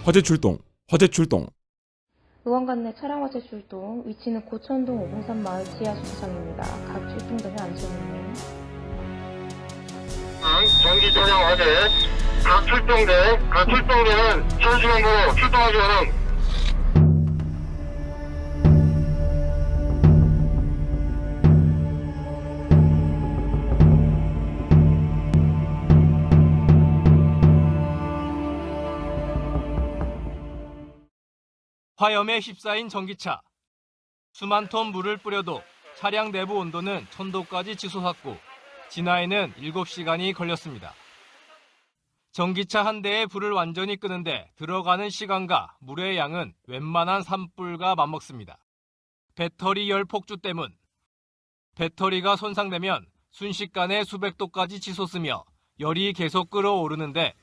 화재 출동, 화재 출동. 의원관 내 차량 화재 출동, 위치는 고천동 503 마을 지하 주차장입니다. 각 출동되면 안전운행. 전기 차량 화재, 각 출동대는 현시간으로 출동하지 않은 화염에 휩싸인 전기차. 수만 톤 물을 뿌려도 차량 내부 온도는 1000도까지 치솟았고 진화에는 7시간이 걸렸습니다. 전기차 한 대의 불을 완전히 끄는데 들어가는 시간과 물의 양은 웬만한 산불과 맞먹습니다. 배터리 열 폭주 때문. 배터리가 손상되면 순식간에 수백 도까지 치솟으며 열이 계속 끓어오르는데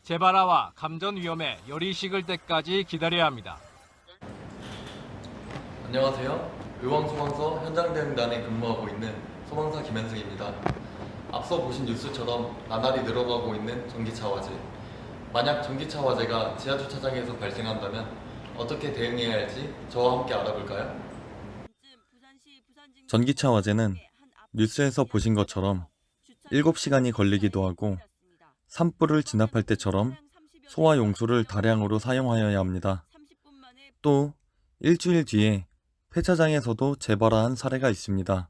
재발화와 감전 위험에 열이 식을 때까지 기다려야 합니다. 안녕하세요. 의왕소방서 현장대응단에 근무하고 있는 소방사 김현승입니다. 앞서 보신 뉴스처럼 나날이 늘어가고 있는 전기차 화재. 만약 전기차 화재가 지하주차장에서 발생한다면 어떻게 대응해야 할지 저와 함께 알아볼까요? 전기차 화재는 뉴스에서 보신 것처럼 7시간이 걸리기도 하고 산불을 진압할 때처럼 소화 용수를 다량으로 사용하여야 합니다. 또 일주일 뒤에 폐차장에서도 재발화한 사례가 있습니다.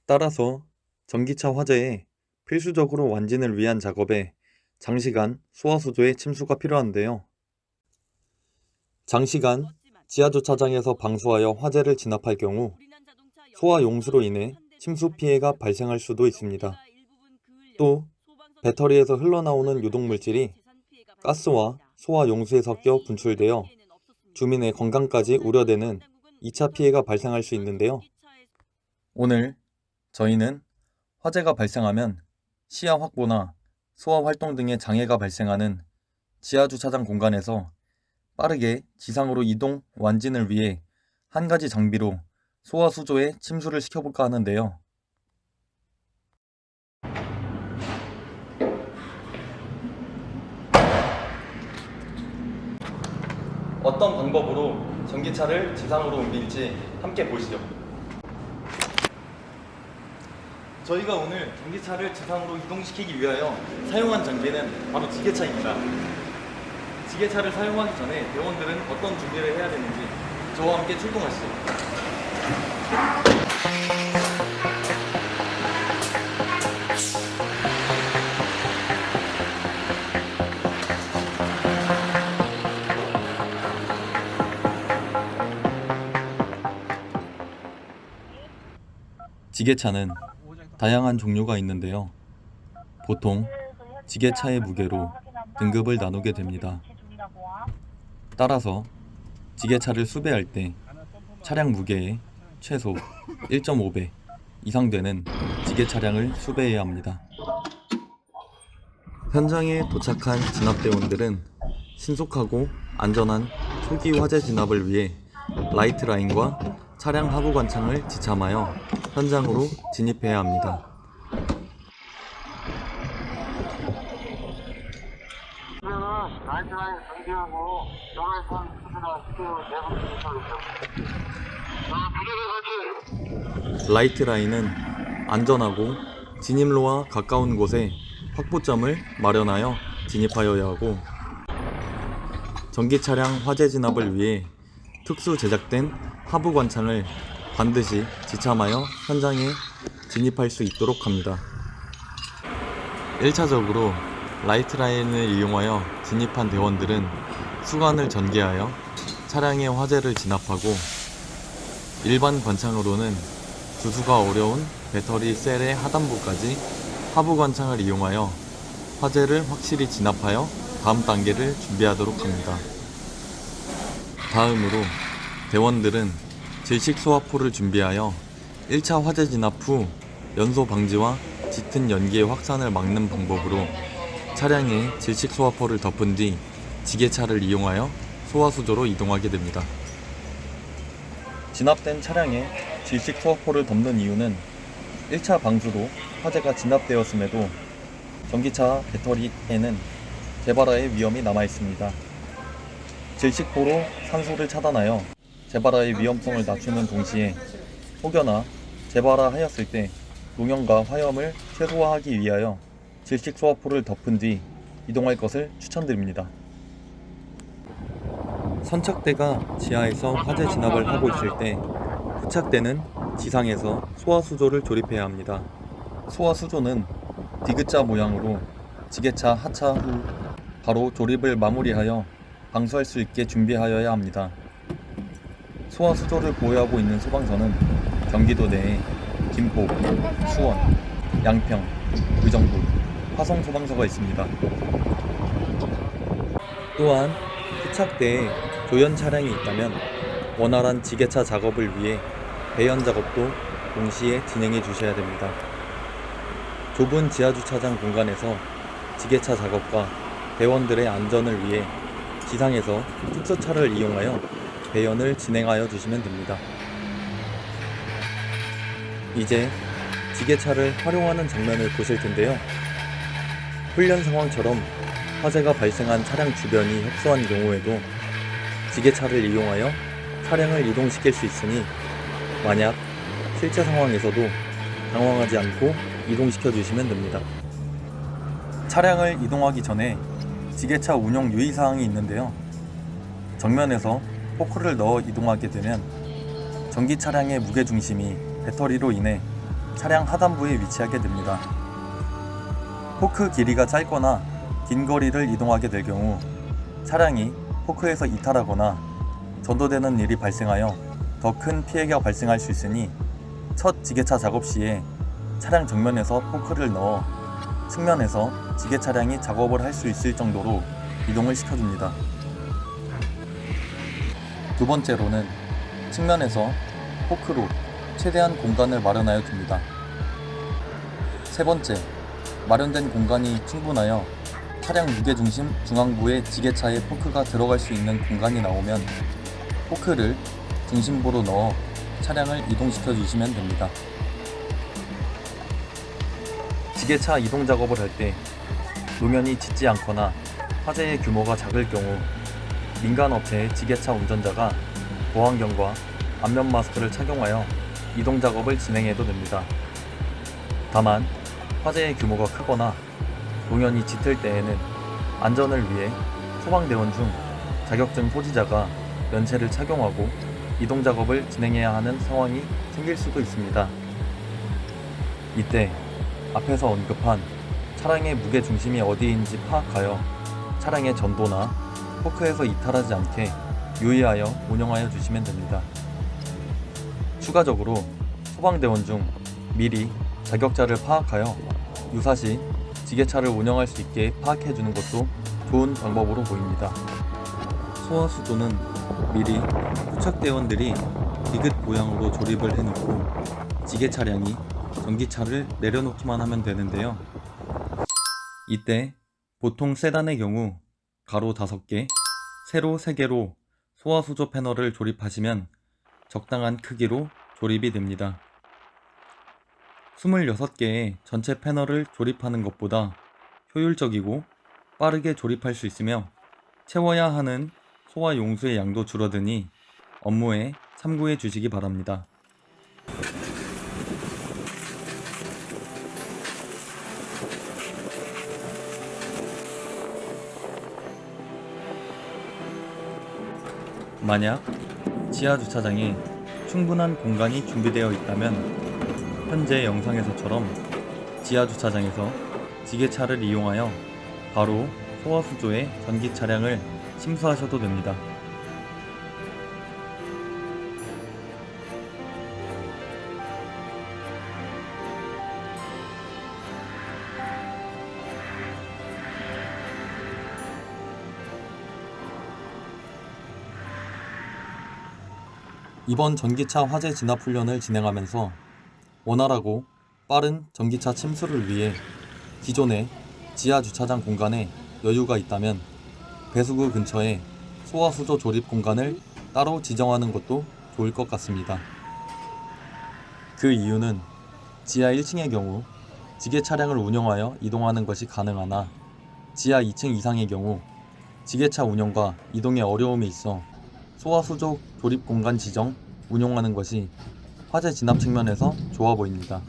따라서 전기차 화재에 필수적으로 완진을 위한 작업에 장시간 소화수조의 침수가 필요한데요. 장시간 지하주차장에서 방수하여 화재를 진압할 경우 소화 용수로 인해 침수 피해가 발생할 수도 있습니다. 또 배터리에서 흘러나오는 유독물질이 가스와 소화 용수에 섞여 분출되어 주민의 건강까지 우려되는 2차 피해가 발생할 수 있는데요. 오늘 저희는 화재가 발생하면 시야 확보나 소화 활동 등의 장애가 발생하는 지하주차장 공간에서 빠르게 지상으로 이동 완진을 위해 한 가지 장비로 소화 수조에 침수를 시켜볼까 하는데요. 어떤 방법으로 전기차를 지상으로 옮길지 함께 보시죠. 저희가 오늘 전기차를 지상으로 이동시키기 위하여 사용한 장비는 바로 지게차입니다. 지게차를 사용하기 전에 대원들은 어떤 준비를 해야 되는지 저와 함께 출동하시죠. 지게차는 다양한 종류가 있는데요. 보통 지게차의 무게로 등급을 나누게 됩니다. 따라서 지게차를 수배할 때 차량 무게의 최소 1.5배 이상 되는 지게 차량을 수배해야 합니다. 현장에 도착한 진압대원들은 신속하고 안전한 초기 화재 진압을 위해 라이트 라인과 차량 하부 관창을 지참하여 현장으로 진입해야 합니다. 라이트라인 정지하고 노란선 수준화 라이트 라인은 안전하고 진입로와 가까운 곳에 확보점을 마련하여 진입하여야 하고, 전기 차량 화재 진압을 위해 특수 제작된 하부 관창을 반드시 지참하여 현장에 진입할 수 있도록 합니다. 1차적으로 라이트 라인을 이용하여 진입한 대원들은 수관을 전개하여 차량의 화재를 진압하고, 일반 관창으로는 주수가 어려운 배터리 셀의 하단부까지 하부 관창을 이용하여 화재를 확실히 진압하여 다음 단계를 준비하도록 합니다. 다음으로 대원들은 질식 소화포를 준비하여 1차 화재 진압 후 연소 방지와 짙은 연기의 확산을 막는 방법으로 차량에 질식 소화포를 덮은 뒤 지게차를 이용하여 소화수조로 이동하게 됩니다. 진압된 차량에 질식 소화포를 덮는 이유는 1차 방수로 화재가 진압되었음에도 전기차 배터리에는 재발화의 위험이 남아 있습니다. 질식포로 산소를 차단하여 재발화의 위험성을 낮추는 동시에 혹여나 재발화하였을 때 농염과 화염을 최소화하기 위하여 질식 소화포를 덮은 뒤 이동할 것을 추천드립니다. 선착대가 지하에서 화재 진압을 하고 있을 때 후착대는 지상에서 소화수조를 조립해야 합니다. 소화수조는 디귿자 모양으로 지게차 하차 후 바로 조립을 마무리하여 방수할 수 있게 준비하여야 합니다. 소화수조를 보유하고 있는 소방서는 경기도 내에 김포, 수원, 양평, 의정부, 화성 소방서가 있습니다. 또한 후착대에 조연 차량이 있다면 원활한 지게차 작업을 위해 배연 작업도 동시에 진행해 주셔야 됩니다. 좁은 지하주차장 공간에서 지게차 작업과 대원들의 안전을 위해 지상에서 특수차를 이용하여 배연을 진행하여 주시면 됩니다. 이제 지게차를 활용하는 장면을 보실 텐데요. 훈련 상황처럼 화재가 발생한 차량 주변이 협소한 경우에도 지게차를 이용하여 차량을 이동시킬 수 있으니 만약 실제 상황에서도 당황하지 않고 이동시켜 주시면 됩니다. 차량을 이동하기 전에 지게차 운영 유의사항이 있는데요. 정면에서 포크를 넣어 이동하게 되면 전기 차량의 무게중심이 배터리로 인해 차량 하단부에 위치하게 됩니다. 포크 길이가 짧거나 긴 거리를 이동하게 될 경우 차량이 포크에서 이탈하거나 전도되는 일이 발생하여 더 큰 피해가 발생할 수 있으니 첫 지게차 작업 시에 차량 정면에서 포크를 넣어 측면에서 지게 차량이 작업을 할 수 있을 정도로 이동을 시켜줍니다. 두 번째로는 측면에서 포크로 최대한 공간을 마련하여 줍니다. 세 번째, 마련된 공간이 충분하여 차량 무게중심 중앙부에 지게차에 포크가 들어갈 수 있는 공간이 나오면 포크를 중심부로 넣어 차량을 이동시켜 주시면 됩니다. 지게차 이동 작업을 할 때 노면이 짙지 않거나 화재의 규모가 작을 경우 민간 업체의 지게차 운전자가 보안경과 안면 마스크를 착용하여 이동 작업을 진행해도 됩니다. 다만 화재의 규모가 크거나 노면이 짙을 때에는 안전을 위해 소방대원 중 자격증 소지자가 면체를 착용하고 이동 작업을 진행해야 하는 상황이 생길 수도 있습니다. 이때 앞에서 언급한 차량의 무게 중심이 어디인지 파악하여 차량의 전도나 포크에서 이탈하지 않게 유의하여 운영하여 주시면 됩니다. 추가적으로 소방대원 중 미리 자격자를 파악하여 유사시 지게차를 운영할 수 있게 파악해 주는 것도 좋은 방법으로 보입니다. 소화수조는 미리 후착대원들이 디귿 모양으로 조립을 해놓고 지게 차량이 전기차를 내려놓기만 하면 되는데요. 이때 보통 세단의 경우 가로 5개, 세로 3개로 소화수조 패널을 조립하시면 적당한 크기로 조립이 됩니다. 26개의 전체 패널을 조립하는 것보다 효율적이고 빠르게 조립할 수 있으며 채워야 하는 소화 용수의 양도 줄어드니 업무에 참고해 주시기 바랍니다. 만약 지하 주차장에 충분한 공간이 준비되어 있다면 현재 영상에서처럼 지하 주차장에서 지게차를 이용하여 바로 소화수조에 전기 차량을 침수하셔도 됩니다. 이번 전기차 화재 진압 훈련을 진행하면서 원활하고 빠른 전기차 침수를 위해 기존의 지하 주차장 공간에 여유가 있다면 배수구 근처에 소화수조 조립 공간을 따로 지정하는 것도 좋을 것 같습니다. 그 이유는 지하 1층의 경우 지게 차량을 운영하여 이동하는 것이 가능하나 지하 2층 이상의 경우 지게차 운영과 이동에 어려움이 있어 소화수조 조립 공간 지정, 운용하는 것이 화재 진압 측면에서 좋아 보입니다.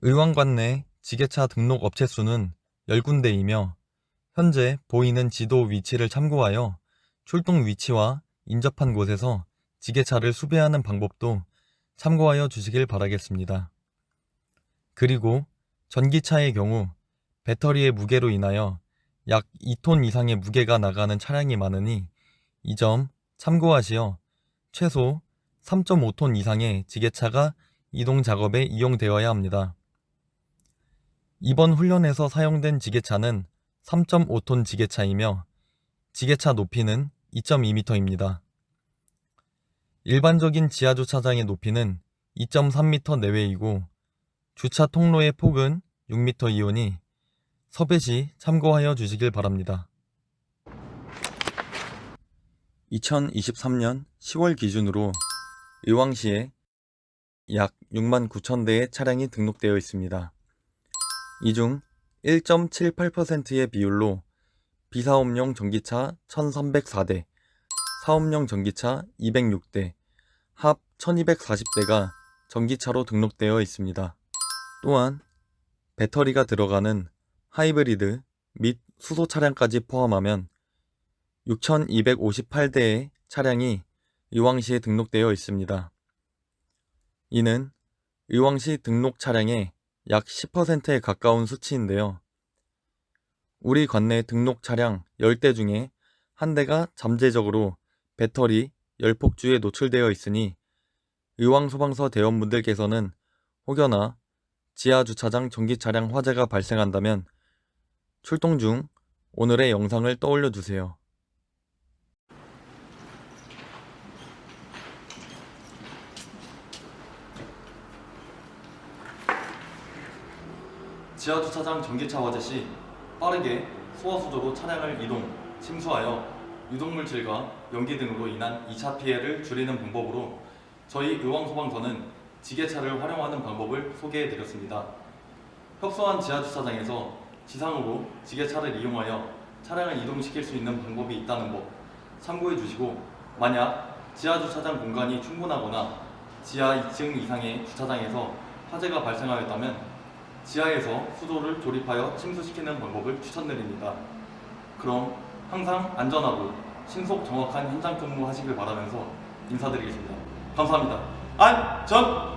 의왕관 내 지게차 등록 업체 수는 10군데이며 현재 보이는 지도 위치를 참고하여 출동 위치와 인접한 곳에서 지게차를 수배하는 방법도 참고하여 주시길 바라겠습니다. 그리고 전기차의 경우 배터리의 무게로 인하여 약 2톤 이상의 무게가 나가는 차량이 많으니 이 점 참고하시어 최소 3.5톤 이상의 지게차가 이동 작업에 이용되어야 합니다. 이번 훈련에서 사용된 지게차는 3.5톤 지게차이며 지게차 높이는 2.2m입니다. 일반적인 지하주차장의 높이는 2.3m 내외이고 주차 통로의 폭은 6m이오니 섭외 시 참고하여 주시길 바랍니다. 2023년 10월 기준으로 의왕시에 약 6만 9천 대의 차량이 등록되어 있습니다. 이 중 1.78%의 비율로 비사업용 전기차 1,304대, 사업용 전기차 206대, 합 1,240대가 전기차로 등록되어 있습니다. 또한 배터리가 들어가는 하이브리드 및 수소 차량까지 포함하면 6,258대의 차량이 의왕시에 등록되어 있습니다. 이는 의왕시 등록 차량의 약 10%에 가까운 수치인데요. 우리 관내 등록 차량 10대 중에 한 대가 잠재적으로 배터리 열폭주에 노출되어 있으니 의왕소방서 대원분들께서는 혹여나 지하주차장 전기차량 화재가 발생한다면 출동 중 오늘의 영상을 떠올려 주세요. 지하주차장 전기차 화재 시 빠르게 소화수조로 차량을 이동, 침수하여 유독물질과 연기 등으로 인한 2차 피해를 줄이는 방법으로 저희 의왕소방서는 지게차를 활용하는 방법을 소개해드렸습니다. 협소한 지하주차장에서 지상으로 지게차를 이용하여 차량을 이동시킬 수 있는 방법이 있다는 법 참고해주시고, 만약 지하주차장 공간이 충분하거나 지하 2층 이상의 주차장에서 화재가 발생하였다면 지하에서 수조를 조립하여 침수시키는 방법을 추천드립니다. 그럼 항상 안전하고 신속 정확한 현장 근무하시길 바라면서 인사드리겠습니다. 감사합니다. 안전!